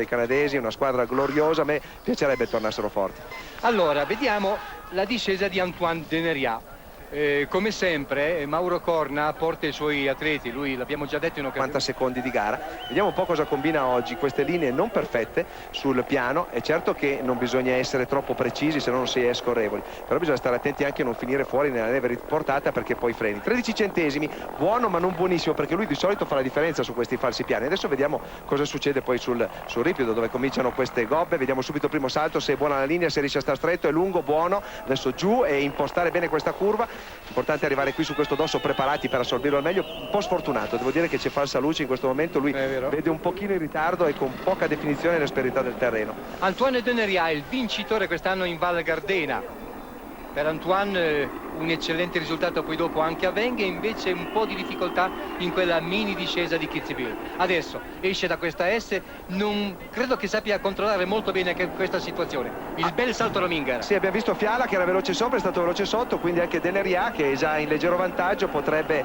i canadesi, una squadra gloriosa, a me piacerebbe tornassero forti. Allora, vediamo la discesa di Antoine Deneria. Come sempre Mauro Corna porta i suoi atleti, lui l'abbiamo già detto in occasione. 50 secondi di gara, vediamo un po' cosa combina oggi. Queste linee non perfette sul piano, è certo che non bisogna essere troppo precisi, se no non si è scorrevoli, però bisogna stare attenti anche a non finire fuori nella neve riportata, perché poi freni. 13 centesimi, buono ma non buonissimo, perché lui di solito fa la differenza su questi falsi piani. Adesso vediamo cosa succede poi sul ripido, dove cominciano queste gobbe. Vediamo subito il primo salto, se è buona la linea, se riesce a stare stretto, è lungo, buono. Adesso giù e impostare bene questa curva. Importante arrivare qui su questo dosso preparati per assorbirlo al meglio. Un po' sfortunato, devo dire che c'è falsa luce in questo momento, lui vede un pochino in ritardo e con poca definizione l'asperità del terreno. Antoine Deneria è il vincitore quest'anno in Val Gardena. Per Antoine un eccellente risultato poi dopo anche a Venghe, invece un po' di difficoltà in quella mini discesa di Kitzbühel. Adesso esce da questa S, non credo che sappia controllare molto bene anche questa situazione. Il bel salto Rominger. Sì, abbiamo visto Fiala che era veloce sopra, è stato veloce sotto, quindi anche Deneria, che è già in leggero vantaggio, potrebbe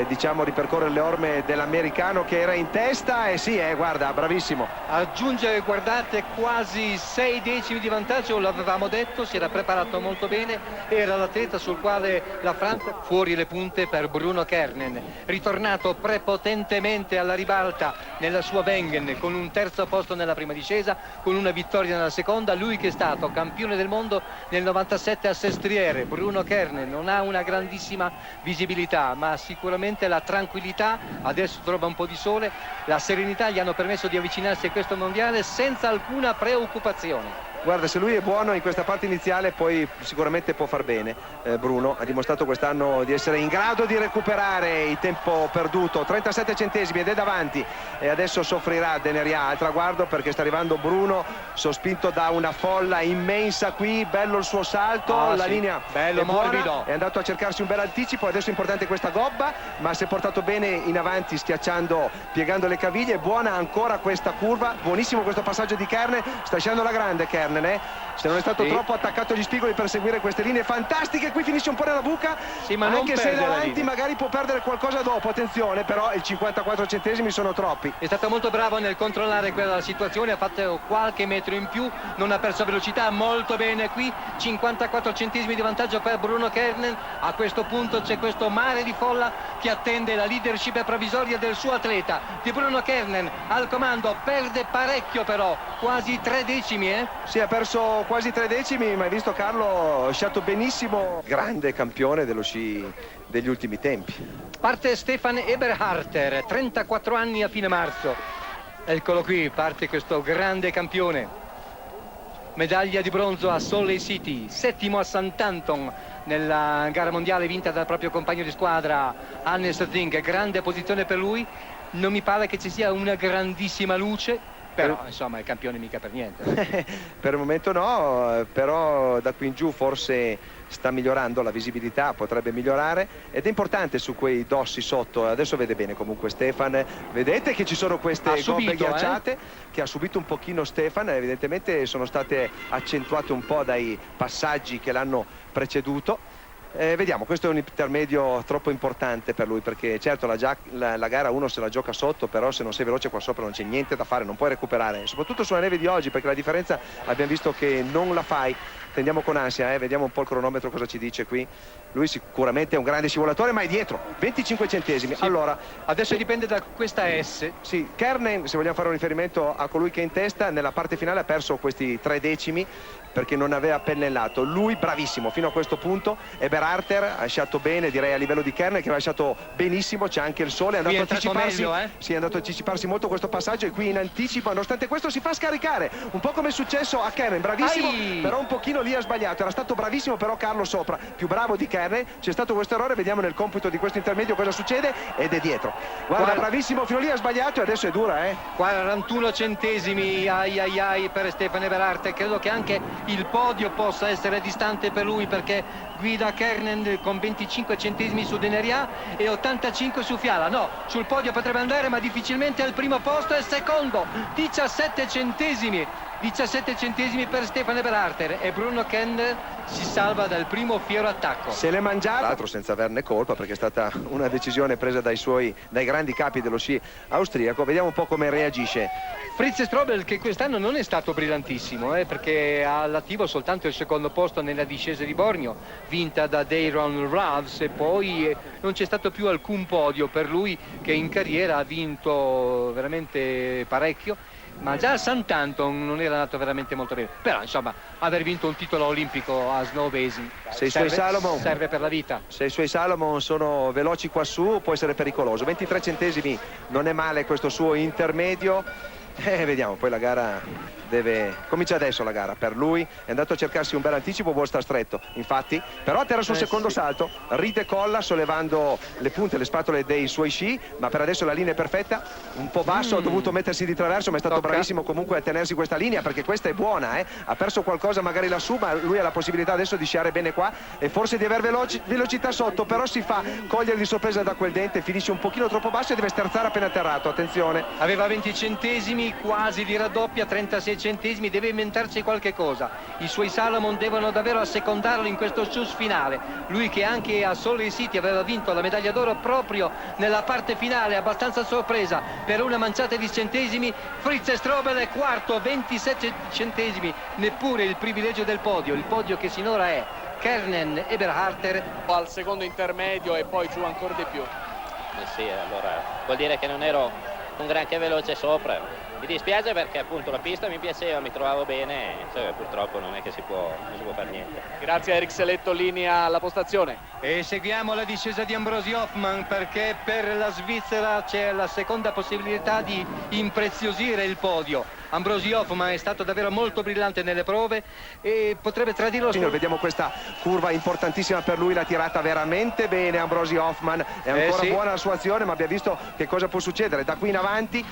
diciamo ripercorrere le orme dell'americano che era in testa. E sì, guarda, bravissimo. Aggiunge, guardate, quasi 6 decimi di vantaggio, l'avevamo detto, si era preparato molto bene, era l'atleta sul quale la Francia. Fuori le punte per Bruno Kernen, ritornato prepotentemente alla ribalta nella sua Wengen con un terzo posto nella prima discesa, con una vittoria nella seconda. Lui che è stato campione del mondo nel 97 a Sestriere. Bruno Kernen non ha una grandissima visibilità, ma sicuramente la tranquillità, adesso trova un po' di sole, la serenità gli hanno permesso di avvicinarsi a questo mondiale senza alcuna preoccupazione. Guarda, se lui è buono in questa parte iniziale poi sicuramente può far bene. Bruno ha dimostrato quest'anno di essere in grado di recuperare il tempo perduto. 37 centesimi ed è davanti, e adesso soffrirà Deneria al traguardo, perché sta arrivando Bruno sospinto da una folla immensa qui. Bello il suo salto, la linea bello, è buona, morbido, è andato a cercarsi un bel anticipo. Adesso è importante questa gobba, ma si è portato bene in avanti, schiacciando, piegando le caviglie. Buona ancora questa curva, buonissimo questo passaggio di Kernen, sta scendendo la grande Kernen. Se non è stato troppo attaccato agli spigoli per seguire queste linee fantastiche. Qui finisce un po' nella buca, sì, ma anche non se perde davanti magari può perdere qualcosa dopo, attenzione, però i 54 centesimi sono troppi. È stato molto bravo nel controllare quella situazione, ha fatto qualche metro in più, non ha perso velocità, molto bene qui. 54 centesimi di vantaggio per Bruno Kernen. A questo punto c'è questo mare di folla che attende la leadership provvisoria del suo atleta, di Bruno Kernen al comando. Perde parecchio però, quasi 3 decimi. Sì, ha perso quasi 3 decimi, ma hai visto Carlo, ha sciato benissimo. Grande campione dello sci degli ultimi tempi. Parte Stefan Eberharter, 34 anni a fine marzo. Eccolo qui, parte questo grande campione. Medaglia di bronzo a Salt Lake City, settimo a Sant'Anton nella gara mondiale vinta dal proprio compagno di squadra Hannes Zink. Grande posizione per lui, non mi pare che ci sia una grandissima luce, però insomma è campione mica per niente. Per il momento no, però da qui in giù forse sta migliorando, la visibilità potrebbe migliorare, ed è importante su quei dossi sotto. Adesso vede bene comunque Stefan, vedete che ci sono queste gobbe ghiacciate che ha subito un pochino Stefan, evidentemente sono state accentuate un po' dai passaggi che l'hanno preceduto. Vediamo, questo è un intermedio troppo importante per lui, perché certo la gara uno se la gioca sotto, però se non sei veloce qua sopra non c'è niente da fare, non puoi recuperare, soprattutto sulla neve di oggi, perché la differenza abbiamo visto che non la fai. Tendiamo con ansia, vediamo un po' il cronometro cosa ci dice qui. Lui sicuramente è un grande scivolatore, ma è dietro, 25 centesimi. Sì, allora, adesso dipende da questa S. Sì, Kernen, se vogliamo fare un riferimento a colui che è in testa, nella parte finale ha perso questi 3 decimi perché non aveva pennellato. Lui bravissimo fino a questo punto. Eberharter ha sciato bene, direi a livello di Kernen, che aveva sciato benissimo. C'è anche il sole, è andato a anticiparsi meglio, Sì, è andato a anticiparsi molto questo passaggio, e qui in anticipo, nonostante questo, si fa scaricare, un po' come è successo a Kernen. Bravissimo, però un pochino lì ha sbagliato. Era stato bravissimo però Carlo sopra, più bravo di Kernen. C'è stato questo errore, vediamo nel computo di questo intermedio cosa succede, ed è dietro. Guarda, bravissimo fino lì, ha sbagliato, e adesso è dura, 41 centesimi, ai per Stefan Eberharter. Credo che anche il podio possa essere distante per lui, perché guida Kernen con 25 centesimi su Deneria e 85 su Fiala. No, sul podio potrebbe andare, ma difficilmente al primo posto, e secondo 17 centesimi 17 centesimi per Stefan Eberharter e Bruno Kerner si salva dal primo fiero attacco. Se l'è mangiato, tra l'altro senza averne colpa, perché è stata una decisione presa dai grandi capi dello sci austriaco. Vediamo un po' come reagisce. Fritz Strobel, che quest'anno non è stato brillantissimo, perché ha all'attivo soltanto il secondo posto nella discesa di Bormio, vinta da Dayron Ravs, e poi non c'è stato più alcun podio per lui, che in carriera ha vinto veramente parecchio, ma già a Sant'Anton non era andato veramente molto bene. Però insomma, aver vinto un titolo olimpico a snowboarding serve per la vita. Se i suoi Salomon sono veloci quassù, può essere pericoloso. 23 centesimi non è male questo suo intermedio. Vediamo, poi la gara comincia adesso. La gara per lui è andato a cercarsi un bel anticipo, vuol sta stretto infatti, però atterra sul secondo salto, ride e colla sollevando le punte, le spatole dei suoi sci, ma per adesso la linea è perfetta, un po' basso, ha dovuto mettersi di traverso, ma è stato bravissimo comunque a tenersi questa linea, perché questa è buona, ha perso qualcosa magari lassù, ma lui ha la possibilità adesso di sciare bene qua e forse di aver velocità sotto, però si fa cogliere di sorpresa da quel dente, finisce un pochino troppo basso e deve sterzare appena atterrato. Attenzione, aveva 20 centesimi, quasi di raddoppia, 36 centesimi, deve inventarsi qualche cosa. I suoi Salomon devono davvero assecondarlo in questo sus finale. Lui che anche a Salt City aveva vinto la medaglia d'oro proprio nella parte finale, abbastanza sorpresa per una manciata di centesimi. Fritz Strobel è quarto, 27 centesimi, neppure il privilegio del podio, il podio che sinora è Kernen, Eberharter. Al secondo intermedio e poi giù ancora di più. Sì, allora vuol dire che non ero un granché veloce sopra. Mi dispiace perché appunto la pista mi piaceva, mi trovavo bene, purtroppo non è che non si può fare niente. Grazie a Eric Seletto, linea alla postazione. E seguiamo la discesa di Ambrosi Hoffmann, perché per la Svizzera c'è la seconda possibilità di impreziosire il podio. Ambrosi Hoffmann è stato davvero molto brillante nelle prove e potrebbe tradirlo. Vediamo questa curva importantissima per lui, l'ha tirata veramente bene Ambrosi Hoffmann, è ancora buona la sua azione, ma abbiamo visto che cosa può succedere da qui in avanti.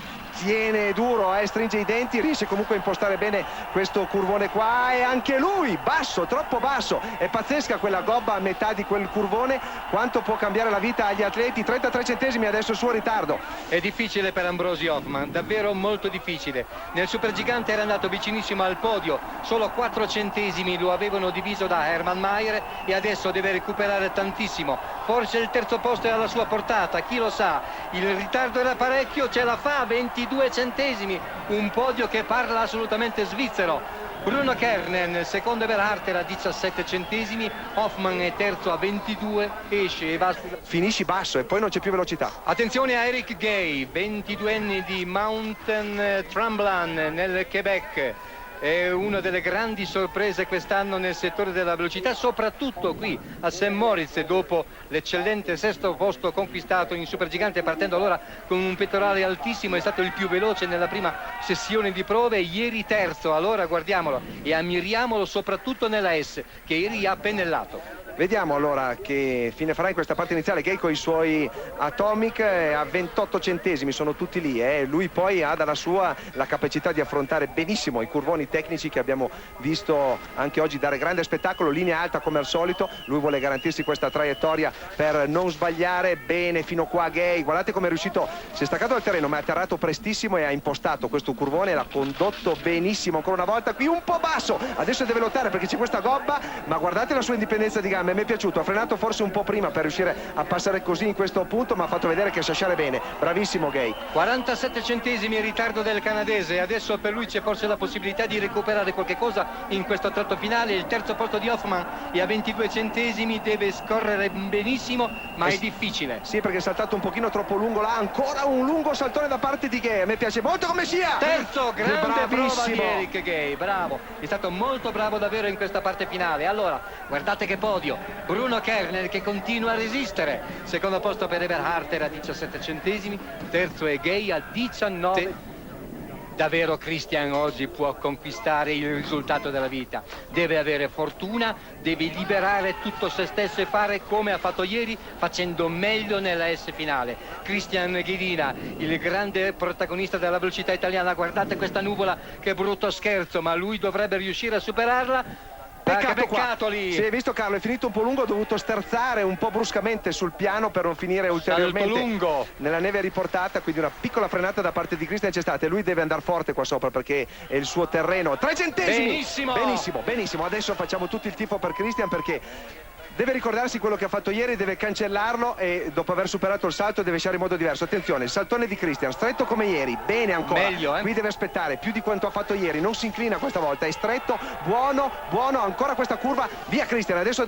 Tiene duro, stringe i denti, riesce comunque a impostare bene questo curvone qua, e anche lui basso, troppo basso. È pazzesca quella gobba a metà di quel curvone, quanto può cambiare la vita agli atleti. 33 centesimi adesso il suo ritardo. È difficile per Ambrosi Hoffmann, davvero molto difficile. Nel supergigante era andato vicinissimo al podio, solo 4 centesimi lo avevano diviso da Hermann Maier, e adesso deve recuperare tantissimo. Forse il terzo posto è alla sua portata, chi lo sa. Il ritardo era parecchio, ce la fa, 22 centesimi, un podio che parla assolutamente svizzero. Bruno Kernen, secondo Eberharter a 17 centesimi, Hoffmann è terzo a 22, esce e va. Finisci basso e poi non c'è più velocità. Attenzione a Eric Gay, 22enne di Mountain Tremblant nel Quebec. È una delle grandi sorprese quest'anno nel settore della velocità, soprattutto qui a St. Moritz, dopo l'eccellente sesto posto conquistato in supergigante, partendo allora con un pettorale altissimo. È stato il più veloce nella prima sessione di prove, ieri terzo. Allora guardiamolo e ammiriamolo soprattutto nella S, che ieri ha pennellato. Vediamo allora che fine farà in questa parte iniziale. Gay con i suoi Atomic a 28 centesimi, sono tutti lì. Lui poi ha dalla sua la capacità di affrontare benissimo i curvoni tecnici che abbiamo visto anche oggi dare grande spettacolo, linea alta come al solito. Lui vuole garantirsi questa traiettoria per non sbagliare. Bene fino qua Gay, guardate come è riuscito, si è staccato dal terreno ma è atterrato prestissimo e ha impostato questo curvone, l'ha condotto benissimo. Ancora una volta qui un po' basso, adesso deve lottare perché c'è questa gobba, ma guardate la sua indipendenza di gambe. Mi è piaciuto, ha frenato forse un po' prima per riuscire a passare così in questo punto, ma ha fatto vedere che sa sciare bene. Bravissimo Gay. 47 centesimi in ritardo del canadese, adesso per lui c'è forse la possibilità di recuperare qualche cosa in questo tratto finale. Il terzo posto di Hoffmann è a 22 centesimi, deve scorrere benissimo, ma è difficile. Sì, perché è saltato un pochino troppo lungo là, ancora un lungo saltone da parte di Gay. A me piace molto come sia. Terzo, grande prova di Eric Gay, bravo, è stato molto bravo davvero in questa parte finale. Allora, guardate che podio. Bruno Kerner che continua a resistere, secondo posto per Eberharter a 17 centesimi, terzo è Gay a 19. Davvero Christian oggi può conquistare il risultato della vita, deve avere fortuna, deve liberare tutto se stesso e fare come ha fatto ieri, facendo meglio nella S finale. Christian Ghedina, il grande protagonista della velocità italiana. Guardate questa nuvola, che brutto scherzo, ma lui dovrebbe riuscire a superarla. Peccato, che peccato qua. lì. Si è visto, Carlo, è finito un po' lungo, ho dovuto sterzare un po' bruscamente sul piano per non finire ulteriormente lungo nella neve riportata, quindi una piccola frenata da parte di Christian c'è stata e lui deve andare forte qua sopra perché è il suo terreno. 3 centesimi! Benissimo! Benissimo, benissimo. Adesso facciamo tutti il tifo per Christian perché deve ricordarsi quello che ha fatto ieri, deve cancellarlo e dopo aver superato il salto deve sciare in modo diverso. Attenzione, il saltone di Christian, stretto come ieri, bene ancora. Meglio, Qui deve aspettare più di quanto ha fatto ieri, non si inclina questa volta, è stretto, buono, buono, ancora questa curva, via Christian. Adesso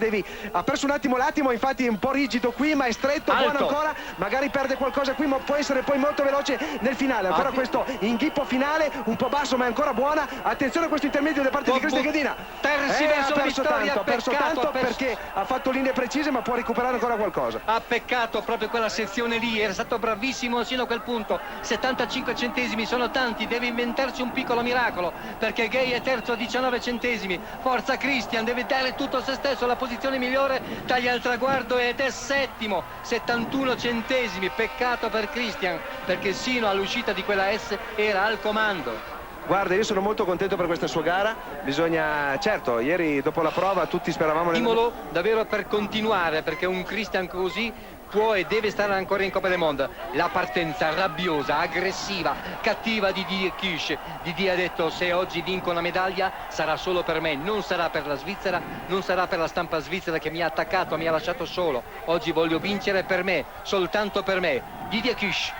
ha perso un attimo, infatti è un po' rigido qui, ma è stretto, Alto. buono ancora, magari perde qualcosa qui, ma può essere poi molto veloce nel finale. Ancora questo inghippo finale, un po' basso ma è ancora buona. Attenzione a questo intermedio da parte di Christian Ghedina. Terzi verso la vittoria, ha perso tanto perché ha fatto linee precise, ma può recuperare ancora qualcosa. Ha peccato proprio quella sezione lì, era stato bravissimo sino a quel punto. 75 centesimi sono tanti, deve inventarsi un piccolo miracolo perché Gay è terzo a 19 centesimi. Forza Christian, deve dare tutto se stesso, la posizione migliore, taglia il traguardo ed è settimo, 71 centesimi. Peccato per Christian perché sino all'uscita di quella S era al comando. Guarda, io sono molto contento per questa sua gara. Bisogna, certo, ieri dopo la prova tutti speravamo Stimolo davvero per continuare perché un Christian così può e deve stare ancora in Coppa del Mondo. La partenza rabbiosa, aggressiva, cattiva di Didier Kish. Didier ha detto: se oggi vinco una medaglia sarà solo per me, non sarà per la Svizzera, non sarà per la stampa svizzera che mi ha attaccato, mi ha lasciato solo. Oggi voglio vincere per me, soltanto per me. Didier Kish.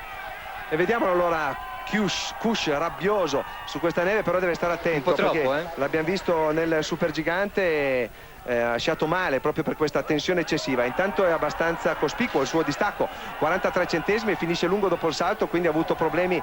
E vediamolo allora. Kush rabbioso su questa neve, però deve stare attento un po' troppo, perché l'abbiamo visto nel supergigante, ha sciato male proprio per questa tensione eccessiva. Intanto è abbastanza cospicuo il suo distacco, 43 centesimi, finisce lungo dopo il salto, quindi ha avuto problemi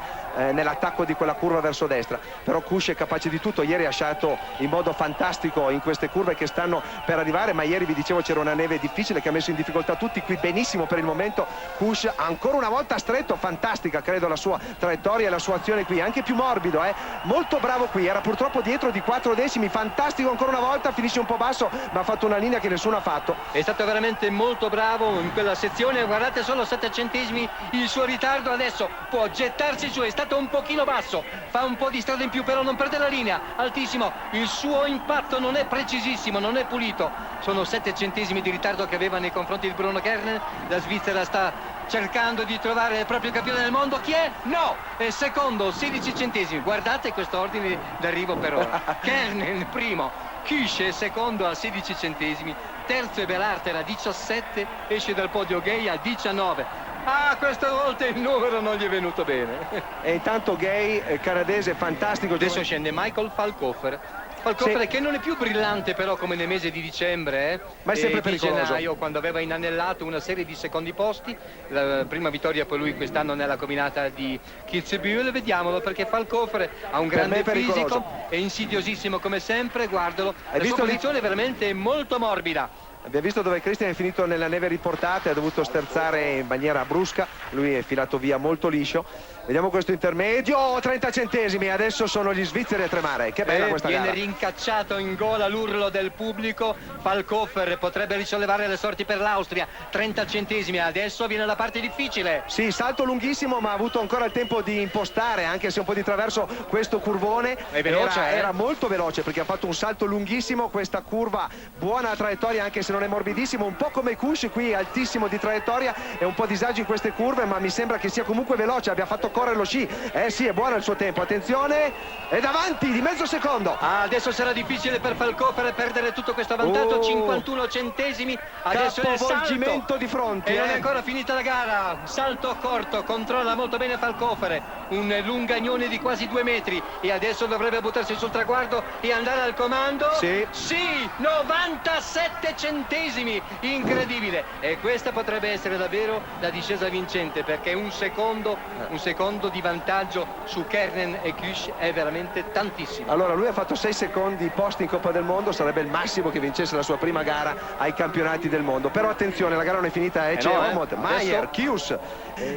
nell'attacco di quella curva verso destra, però Kush è capace di tutto. Ieri ha sciato in modo fantastico in queste curve che stanno per arrivare, ma ieri vi dicevo c'era una neve difficile che ha messo in difficoltà tutti. Qui benissimo per il momento Kush, ancora una volta stretto, fantastica credo la sua traiettoria e la sua azione qui, anche più morbido, molto bravo qui, era purtroppo dietro di 4 decimi, fantastico ancora una volta, finisce un po' basso ma ha fatto una linea che nessuno ha fatto. È stato veramente molto bravo in quella sezione, guardate solo 7 centesimi il suo ritardo, adesso può gettarsi su, è stato un pochino basso, fa un po' di strada in più però non perde la linea, altissimo, il suo impatto non è precisissimo, non è pulito, sono 7 centesimi di ritardo che aveva nei confronti di Bruno Kernen. La Svizzera sta cercando di trovare il proprio campione del mondo. Chi è? No! È secondo, 16 centesimi. Guardate questo ordine d'arrivo per ora. Kernen primo, Kish è secondo a 16 centesimi, terzo è Belarter a 17, esce dal podio Gay a 19. Ah, questa volta il numero non gli è venuto bene. E intanto Gay, canadese, fantastico. Adesso scende Michael Falkhofer. Falkhofer che non è più brillante però come nel mese di dicembre, ma è sempre di pericoloso. gennaio, quando aveva inanellato una serie di secondi posti, la prima vittoria per lui quest'anno nella combinata di Kitzbühel. Vediamolo perché Falkhofer ha un grande fisico, è insidiosissimo come sempre, guardalo, la sua posizione è veramente molto morbida. Abbiamo visto dove Christian è finito nella neve riportata e ha dovuto sterzare in maniera brusca, lui è filato via molto liscio. Vediamo questo intermedio, 30 centesimi, adesso sono gli svizzeri a tremare, che bella questa gara. Viene rincacciato in gola l'urlo del pubblico, Falkhofer potrebbe risollevare le sorti per l'Austria, 30 centesimi, adesso viene la parte difficile. Sì, salto lunghissimo ma ha avuto ancora il tempo di impostare, anche se un po' di traverso, questo curvone. È veloce, era molto veloce perché ha fatto un salto lunghissimo, questa curva, buona traiettoria anche se non è morbidissimo, un po' come Kush qui, altissimo di traiettoria e un po' disagio in queste curve, ma mi sembra che sia comunque veloce, abbia fatto correre lo sci. Sì, è buono il suo tempo, attenzione, è davanti di mezzo secondo. Adesso sarà difficile per Falkhofer perdere tutto questo vantaggio, 51 centesimi, adesso è il salto di fronte. E non è ancora finita la gara, salto corto, controlla molto bene Falkhofer, un lungagnone di quasi 2 metri e adesso dovrebbe buttarsi sul traguardo e andare al comando. Sì, 97 centesimi, incredibile, e questa potrebbe essere davvero la discesa vincente perché un secondo di vantaggio su Kernen e Kish è veramente tantissimo. Allora lui ha fatto 6 secondi posti in Coppa del Mondo, sarebbe il massimo che vincesse la sua prima gara ai campionati del mondo, però attenzione, la gara non è finita, c'è Omod, Mayer, Kius.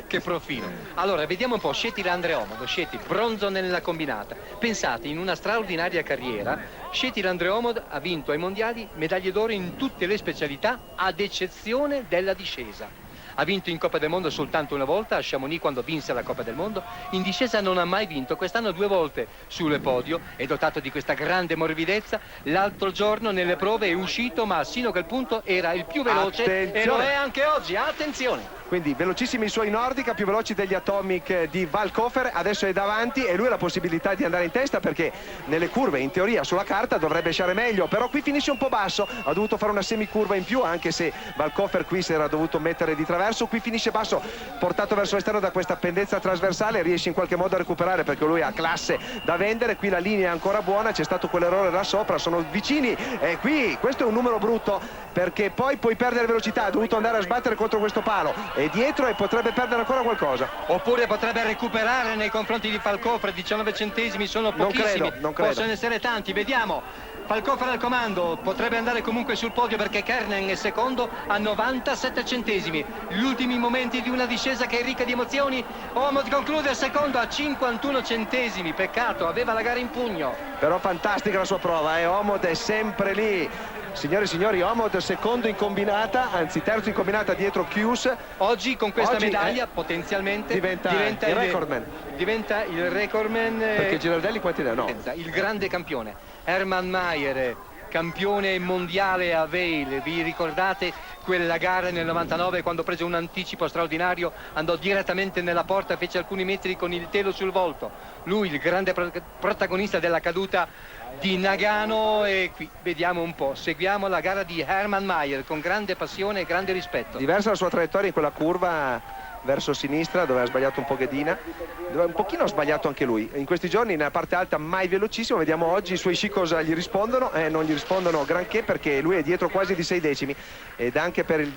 Che profilo. Allora vediamo un po', Shetil Andre Omod, Shetil bronzo nella combinata. Pensate, in una straordinaria carriera Shetil Andre Omod ha vinto ai mondiali medaglie d'oro in tutte le specialità ad eccezione della discesa. ha vinto in Coppa del Mondo soltanto una volta a Chamonix quando vinse la Coppa del Mondo, in discesa non ha mai vinto, quest'anno 2 volte sul podio, è dotato di questa grande morbidezza. L'altro giorno nelle prove è uscito ma sino a quel punto era il più veloce e lo è anche oggi, attenzione! Quindi velocissimi i suoi Nordica, più veloci degli Atomic di Valkofer, adesso è davanti e lui ha la possibilità di andare in testa perché nelle curve in teoria sulla carta dovrebbe sciare meglio, però qui finisce un po' basso, ha dovuto fare una semicurva in più anche se Valkofer qui si era dovuto mettere di traverso, qui finisce basso, portato verso l'esterno da questa pendenza trasversale, riesce in qualche modo a recuperare perché lui ha classe da vendere, qui la linea è ancora buona, c'è stato quell'errore là sopra, sono vicini e qui questo è un numero brutto perché poi puoi perdere velocità, ha dovuto andare a sbattere contro questo palo e dietro e potrebbe perdere ancora qualcosa. Oppure potrebbe recuperare nei confronti di Valkofer, 19 centesimi sono pochissimi, non credo. possono essere tanti, vediamo. Valkofer al comando, potrebbe andare comunque sul podio perché Kernen è secondo a 97 centesimi. Gli ultimi momenti di una discesa che è ricca di emozioni. Omod conclude secondo a 51 centesimi, peccato, aveva la gara in pugno. Però fantastica la sua prova, Omod è sempre lì. Signore e signori, Omod secondo in combinata, anzi terzo in combinata dietro Chius. Oggi con questa medaglia potenzialmente diventa il recordman. Diventa il recordman. Perché Girardelli quanti ne ha? No. Il grande campione. Hermann Maier, campione mondiale a Vail, vi ricordate quella gara nel 99 quando prese un anticipo straordinario, andò direttamente nella porta, fece alcuni metri con il telo sul volto. Lui il grande protagonista della caduta di Nagano e qui vediamo un po', seguiamo la gara di Hermann Maier con grande passione e grande rispetto. Diversa la sua traiettoria in quella curva verso sinistra dove ha sbagliato un pochettino, dove un pochino ha sbagliato anche lui. In questi giorni nella parte alta mai velocissimo, vediamo oggi i suoi sci cosa gli rispondono, non gli rispondono granché perché lui è dietro quasi di 6 decimi ed anche per il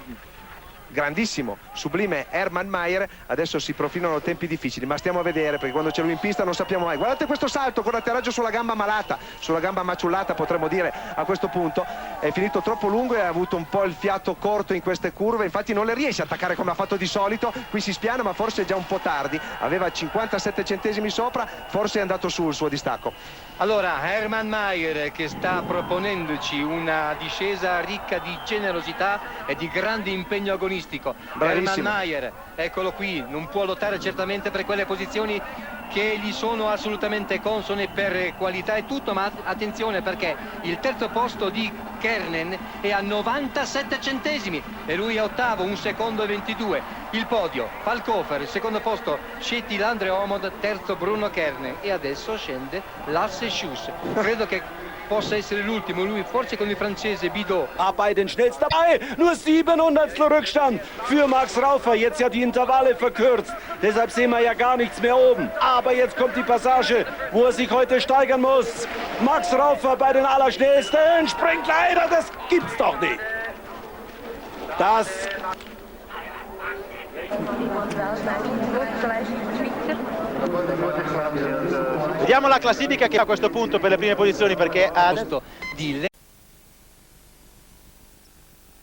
grandissimo, sublime Hermann Maier adesso si profilano tempi difficili, ma stiamo a vedere perché quando c'è lui in pista non sappiamo mai. Guardate questo salto con atterraggio sulla gamba malata, sulla gamba maciullata potremmo dire a questo punto, è finito troppo lungo e ha avuto un po' il fiato corto in queste curve, infatti non le riesce a attaccare come ha fatto di solito, qui si spiana ma forse è già un po' tardi, aveva 57 centesimi sopra, forse è andato su il suo distacco. Allora Hermann Maier che sta proponendoci una discesa ricca di generosità e di grande impegno agonistico. Hermann Maier, eccolo qui, non può lottare certamente per quelle posizioni che gli sono assolutamente consone per qualità e tutto, ma attenzione perché il terzo posto di Kernen è a 97 centesimi e lui è ottavo, 1 secondo e 22. Il podio, Valkofer, secondo posto Shetty Landre Omod, terzo Bruno Kernen e adesso scende Lasse Schuss. Credo che possa essere l'ultimo, lui forse con il francese Bidot. Bei den schnellsten dabei, nur 700 Rückstand für Max Raufer, jetzt ja die Intervalle verkürzt, deshalb sehen wir ja gar nichts mehr oben, aber jetzt kommt die Passage, wo er sich heute steigern muss. Max Raufer bei den Allerschnellsten, springt leider, das gibt's doch nicht. Das Vediamo la classifica che a questo punto per le prime posizioni perché ha Di